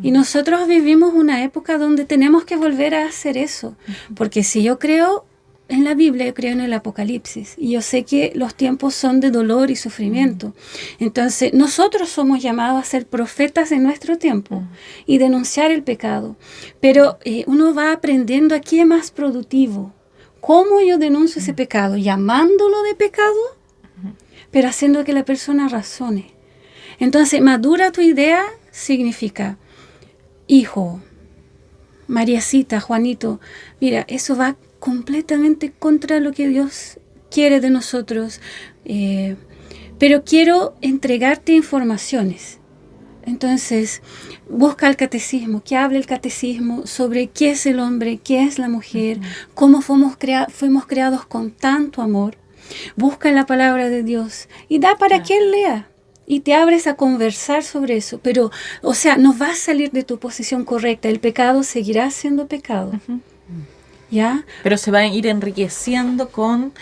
Y nosotros vivimos una época donde tenemos que volver a hacer eso. Porque si yo creo en la Biblia, yo creo en el Apocalipsis. Y yo sé que los tiempos son de dolor y sufrimiento. Entonces, nosotros somos llamados a ser profetas en nuestro tiempo y denunciar el pecado. Pero uno va aprendiendo a qué es más productivo. ¿Cómo yo denuncio ese pecado? Llamándolo de pecado, pero haciendo que la persona razone. Entonces, madura tu idea significa, hijo, Mariacita, Juanito, mira, eso va completamente contra lo que Dios quiere de nosotros, pero quiero entregarte informaciones. Entonces, busca el catecismo, que hable el catecismo sobre qué es el hombre, qué es la mujer, cómo fuimos creados con tanto amor. Busca la palabra de Dios y da para que Él lea. Y te abres a conversar sobre eso. Pero, o sea, no vas a salir de tu posición correcta. El pecado seguirá siendo pecado. ¿Ya? Pero se va a ir enriqueciendo con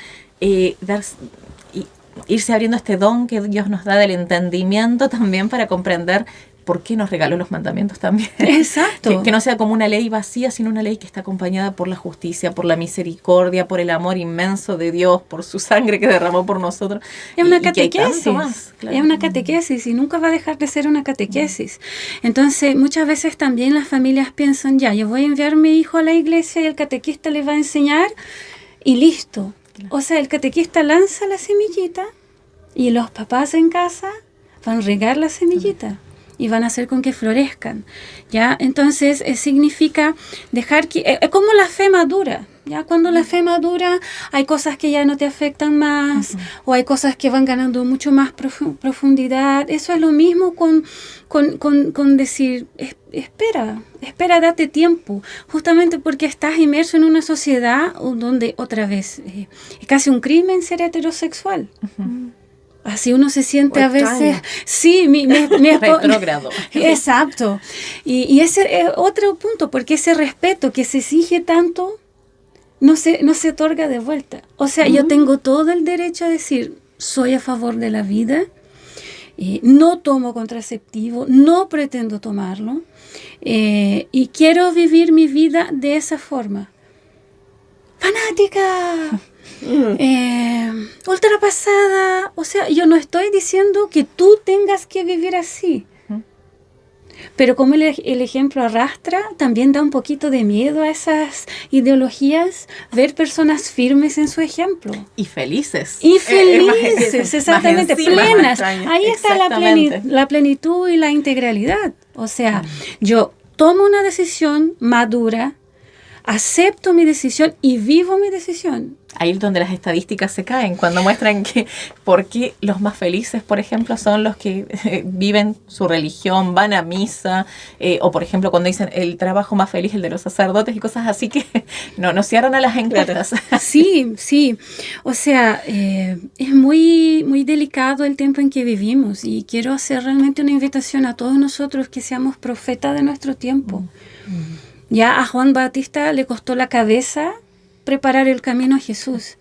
irse abriendo este don que Dios nos da del entendimiento también para comprender por qué nos regaló los mandamientos también. Exacto. Que no sea como una ley vacía, sino una ley que está acompañada por la justicia, por la misericordia, por el amor inmenso de Dios, por su sangre que derramó por nosotros. Es una catequesis. Claro. Es una catequesis y nunca va a dejar de ser una catequesis. Entonces, muchas veces también las familias piensan, yo voy a enviar a mi hijo a la iglesia y el catequista le va a enseñar y listo. O sea, el catequista lanza la semillita y los papás en casa van a regar la semillita y van a hacer con que florezcan, ¿ya? Entonces, significa dejar que... Es como la fe madura, ¿ya? Cuando la fe madura, hay cosas que ya no te afectan más, o hay cosas que van ganando mucho más profundidad. Eso es lo mismo con decir, espera, date tiempo, justamente porque estás inmerso en una sociedad donde, otra vez, es casi un crimen ser heterosexual. Así uno se siente a veces... Sí, mi retrógrado. Exacto. Y ese es otro punto, porque ese respeto que se exige tanto no se otorga de vuelta. O sea, yo tengo todo el derecho a decir, soy a favor de la vida, no tomo contraceptivo, no pretendo tomarlo, y quiero vivir mi vida de esa forma. ¡Fanática! Ultrapasada. O sea, yo no estoy diciendo que tú tengas que vivir así, pero como el ejemplo arrastra, también da un poquito de miedo a esas ideologías, ver personas firmes en su ejemplo. Y felices. Exactamente, plenas. Ahí está la plenitud y la integralidad. O sea, yo tomo una decisión madura, acepto mi decisión y vivo mi decisión. Ahí es donde las estadísticas se caen, cuando muestran que por qué los más felices, por ejemplo, son los que viven su religión, van a misa, o por ejemplo cuando dicen el trabajo más feliz, el de los sacerdotes y cosas así, que no cierran a las encuestas. Sí. O sea, es muy, muy delicado el tiempo en que vivimos, y quiero hacer realmente una invitación a todos nosotros que seamos profetas de nuestro tiempo. Ya a Juan Bautista le costó la cabeza preparar el camino a Jesús.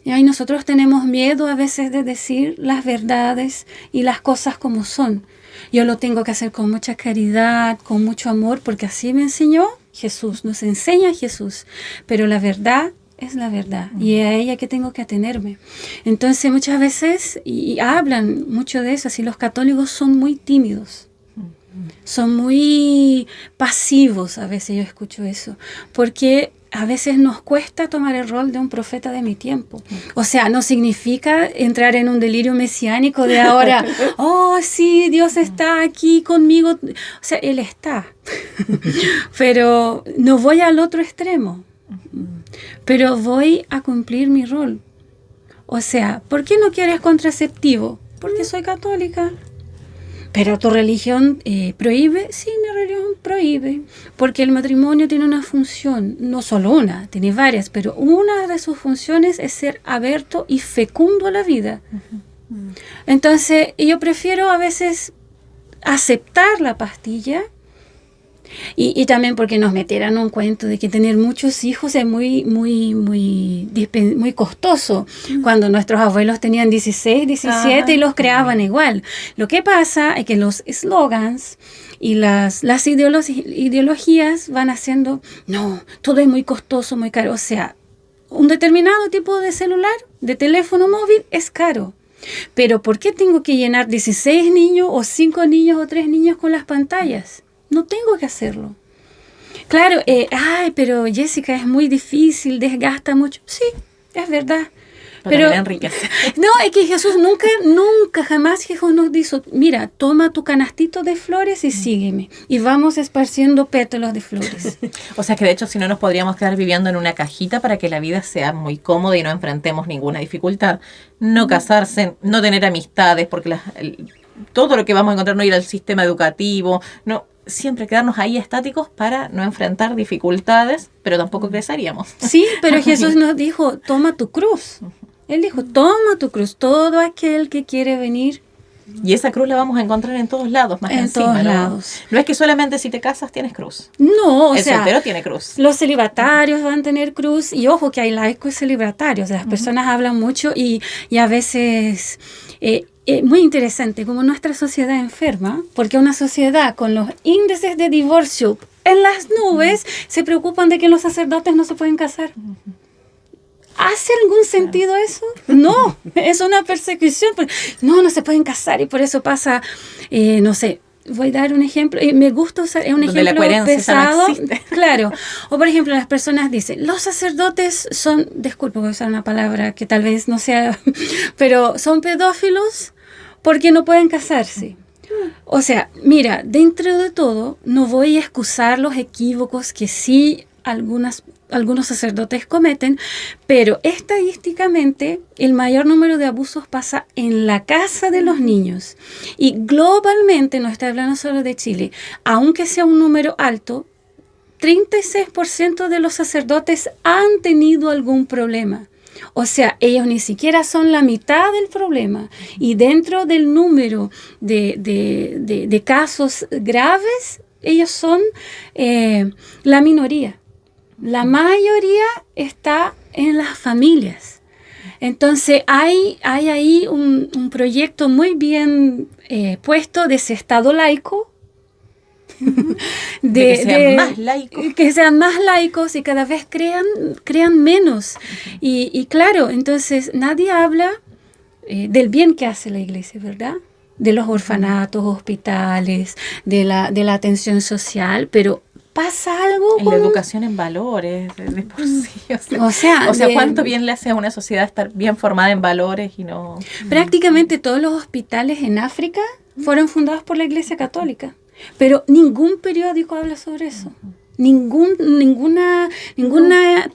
Y ahí nosotros tenemos miedo a veces de decir las verdades y las cosas como son. Yo lo tengo que hacer con mucha caridad, con mucho amor, porque así me enseñó Jesús, nos enseña Jesús. Pero la verdad es la verdad, y es a ella que tengo que atenerme. Entonces muchas veces, y hablan mucho de eso, así los católicos son muy tímidos. Son muy pasivos, a veces yo escucho eso, porque a veces nos cuesta tomar el rol de un profeta de mi tiempo. O sea, no significa entrar en un delirio mesiánico de ahora, oh sí, Dios está aquí conmigo. O sea, Él está, pero no voy al otro extremo, pero voy a cumplir mi rol. O sea, ¿por qué no quieres contraceptivo? Porque soy católica. ¿Pero tu religión prohíbe? Sí, mi religión prohíbe, porque el matrimonio tiene una función, no solo una, tiene varias, pero una de sus funciones es ser abierto y fecundo a la vida. Entonces, yo prefiero a veces aceptar la pastilla, y también porque nos metieran un cuento de que tener muchos hijos es muy costoso, cuando nuestros abuelos tenían 16, 17 y los creaban igual. Lo que pasa es que los eslogans y las ideologías van haciendo, no, todo es muy costoso, muy caro. O sea, un determinado tipo de celular, de teléfono móvil es caro. Pero ¿por qué tengo que llenar 16 niños o 5 niños o 3 niños con las pantallas? No tengo que hacerlo. Claro, pero Jessica, es muy difícil, desgasta mucho. Sí, es verdad. Pero enriquece. No, es que Jesús nunca, jamás Jesús nos dijo, mira, toma tu canastito de flores y sígueme. Y vamos esparciendo pétalos de flores. O sea que de hecho si no nos podríamos quedar viviendo en una cajita para que la vida sea muy cómoda y no enfrentemos ninguna dificultad. No casarse, no tener amistades, porque todo lo que vamos a encontrar, no ir al sistema educativo, no... Siempre quedarnos ahí estáticos para no enfrentar dificultades, pero tampoco creceríamos. Sí, pero Jesús nos dijo, toma tu cruz. Él dijo, toma tu cruz, todo aquel que quiere venir. Y esa cruz la vamos a encontrar en todos lados, más encima. En todos lados. No es que solamente si te casas tienes cruz. No, el soltero tiene cruz. Los celibatarios van a tener cruz, y ojo que hay laicos celibatarios. Las personas hablan mucho y a veces... muy interesante como nuestra sociedad enferma, porque una sociedad con los índices de divorcio en las nubes se preocupan de que los sacerdotes no se pueden casar. ¿Hace algún sentido eso? No, es una persecución. No se pueden casar y por eso pasa, no sé, voy a dar un ejemplo, y me gusta usar, es un donde ejemplo la coherencia pesado, no existe. claro. O por ejemplo, las personas dicen, los sacerdotes son, disculpe, voy a usar una palabra que tal vez no sea, pero son pedófilos porque no pueden casarse. O sea, mira, dentro de todo, no voy a excusar los equívocos que sí algunos sacerdotes cometen, pero estadísticamente el mayor número de abusos pasa en la casa de los niños. Y globalmente, no estoy hablando solo de Chile, aunque sea un número alto, 36% de los sacerdotes han tenido algún problema. O sea, ellos ni siquiera son la mitad del problema. Y dentro del número de casos graves, ellos son la minoría. La mayoría está en las familias. Entonces, hay ahí un proyecto muy bien puesto de ese Estado laico, que sean más laicos y cada vez crean menos. Y claro, entonces nadie habla del bien que hace la iglesia, ¿verdad? De los orfanatos, hospitales, de la atención social, pero pasa algo en la educación en valores, de por sí. O sea, ¿cuánto bien le hace a una sociedad estar bien formada en valores y no...? Prácticamente todos los hospitales en África fueron fundados por la Iglesia Católica. Pero ningún periódico habla sobre eso. Ninguna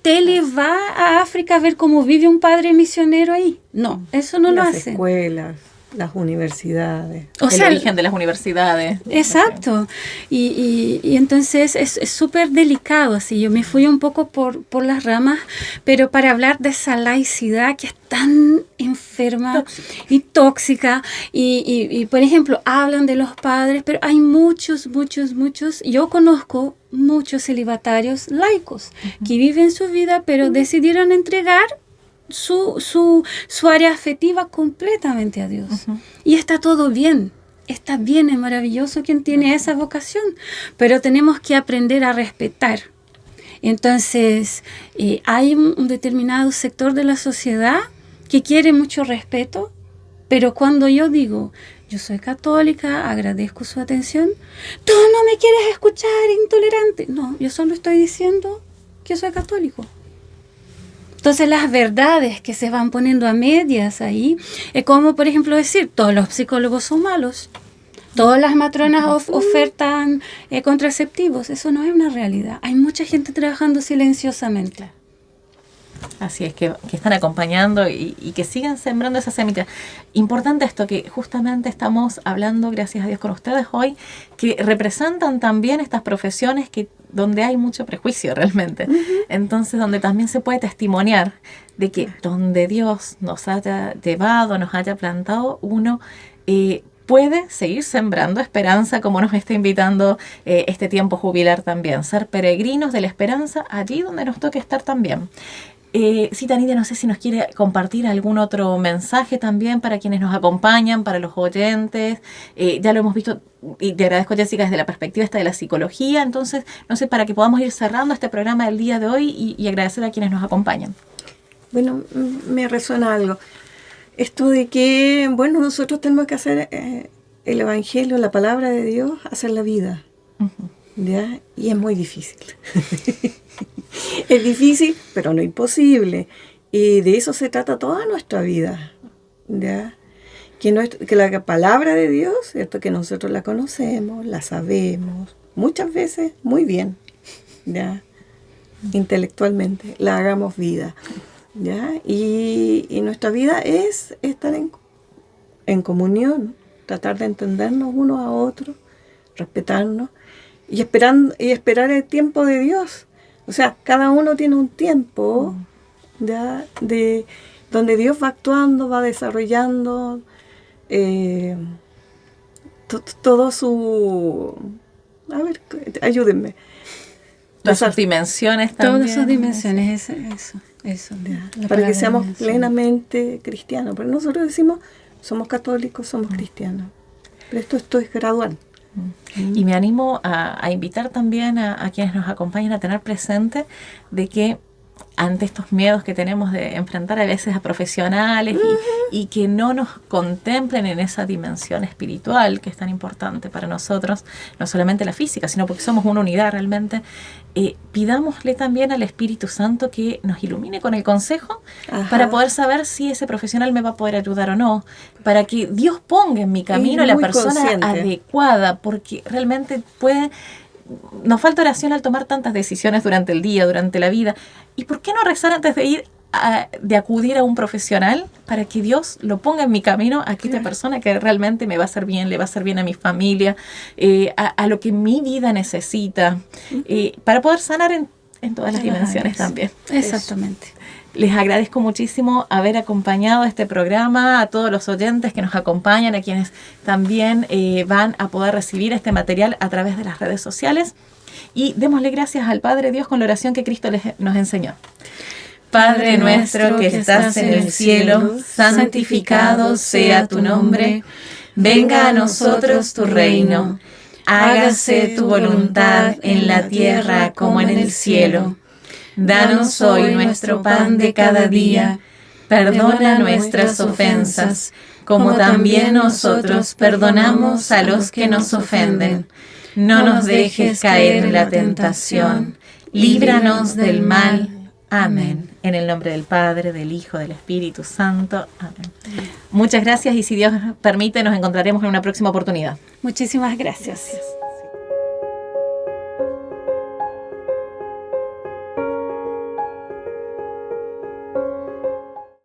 tele va a África a ver cómo vive un padre misionero ahí. No, eso no lo hacen. Las escuelas, las universidades. El origen de las universidades. Exacto. Y entonces es súper delicado. Así. Yo me fui un poco por las ramas, pero para hablar de esa laicidad que es tan enferma y tóxica. Y por ejemplo, hablan de los padres, pero hay muchos. Yo conozco muchos celibatarios laicos que viven su vida, pero decidieron entregar su área afectiva completamente a Dios. Y está todo bien. Está bien, es maravilloso quien tiene esa vocación, pero tenemos que aprender a respetar. Entonces, hay un determinado sector de la sociedad que quiere mucho respeto, pero cuando yo digo, yo soy católica, agradezco su atención, tú no me quieres escuchar, intolerante. No, yo solo estoy diciendo que soy católico. Entonces las verdades que se van poniendo a medias ahí, es como por ejemplo decir, todos los psicólogos son malos, todas las matronas ofertan contraceptivos. Eso no es una realidad. Hay mucha gente trabajando silenciosamente. Así es, que están acompañando y que sigan sembrando esa semilla. Importante esto, que justamente estamos hablando, gracias a Dios, con ustedes hoy, que representan también estas profesiones donde hay mucho prejuicio realmente. Entonces, donde también se puede testimoniar de que donde Dios nos haya llevado, nos haya plantado, uno puede seguir sembrando esperanza, como nos está invitando este tiempo jubilar también. Ser peregrinos de la esperanza allí donde nos toque estar también. Sí, Nidia, no sé si nos quiere compartir algún otro mensaje también para quienes nos acompañan, para los oyentes. Ya lo hemos visto y te agradezco, Jessica, desde la perspectiva esta de la psicología. Entonces, no sé, para que podamos ir cerrando este programa del día de hoy y agradecer a quienes nos acompañan. Bueno, me resuena algo. Esto de que, bueno, nosotros tenemos que hacer el Evangelio, la palabra de Dios, hacer la vida. ¿Ya? Y es muy difícil. Es difícil, pero no imposible. Y de eso se trata toda nuestra vida. ¿Ya? Que la palabra de Dios, ¿cierto? Que nosotros la conocemos, la sabemos, muchas veces muy bien, ¿ya? Intelectualmente, la hagamos vida. ¿Ya? Y nuestra vida es estar en comunión, tratar de entendernos unos a otros, respetarnos y esperar el tiempo de Dios. O sea, cada uno tiene un tiempo, ¿ya? Donde Dios va actuando, va desarrollando todo su... A ver, ayúdenme. Todas sus dimensiones también. Todas sus dimensiones, eso. Para que seamos plenamente cristianos. Pero nosotros decimos, somos católicos, somos cristianos. Pero esto es gradual. Y me animo a invitar también a quienes nos acompañan a tener presente de que ante estos miedos que tenemos de enfrentar a veces a profesionales y que no nos contemplen en esa dimensión espiritual que es tan importante para nosotros, no solamente la física, sino porque somos una unidad realmente, pidámosle también al Espíritu Santo que nos ilumine con el consejo para poder saber si ese profesional me va a poder ayudar o no, para que Dios ponga en mi camino la persona adecuada, porque realmente nos falta oración al tomar tantas decisiones durante el día, durante la vida. ¿Y por qué no rezar antes de acudir a un profesional para que Dios lo ponga en mi camino a aquella persona que realmente me va a hacer bien, le va a hacer bien a mi familia, a lo que mi vida necesita, para poder sanar en todas las dimensiones también? Exactamente. Les agradezco muchísimo haber acompañado este programa, a todos los oyentes que nos acompañan, a quienes también van a poder recibir este material a través de las redes sociales. Y démosle gracias al Padre Dios con la oración que Cristo nos enseñó. Padre nuestro que estás en el cielo, santificado sea tu nombre. Venga a nosotros tu reino. Hágase tu voluntad en la tierra como en el cielo. Danos hoy nuestro pan de cada día. Perdona nuestras ofensas, como también nosotros perdonamos a los que nos ofenden. No nos dejes caer en la tentación. Líbranos del mal. Amén. En el nombre del Padre, del Hijo, del Espíritu Santo. Amén. Muchas gracias y si Dios permite nos encontraremos en una próxima oportunidad. Muchísimas gracias.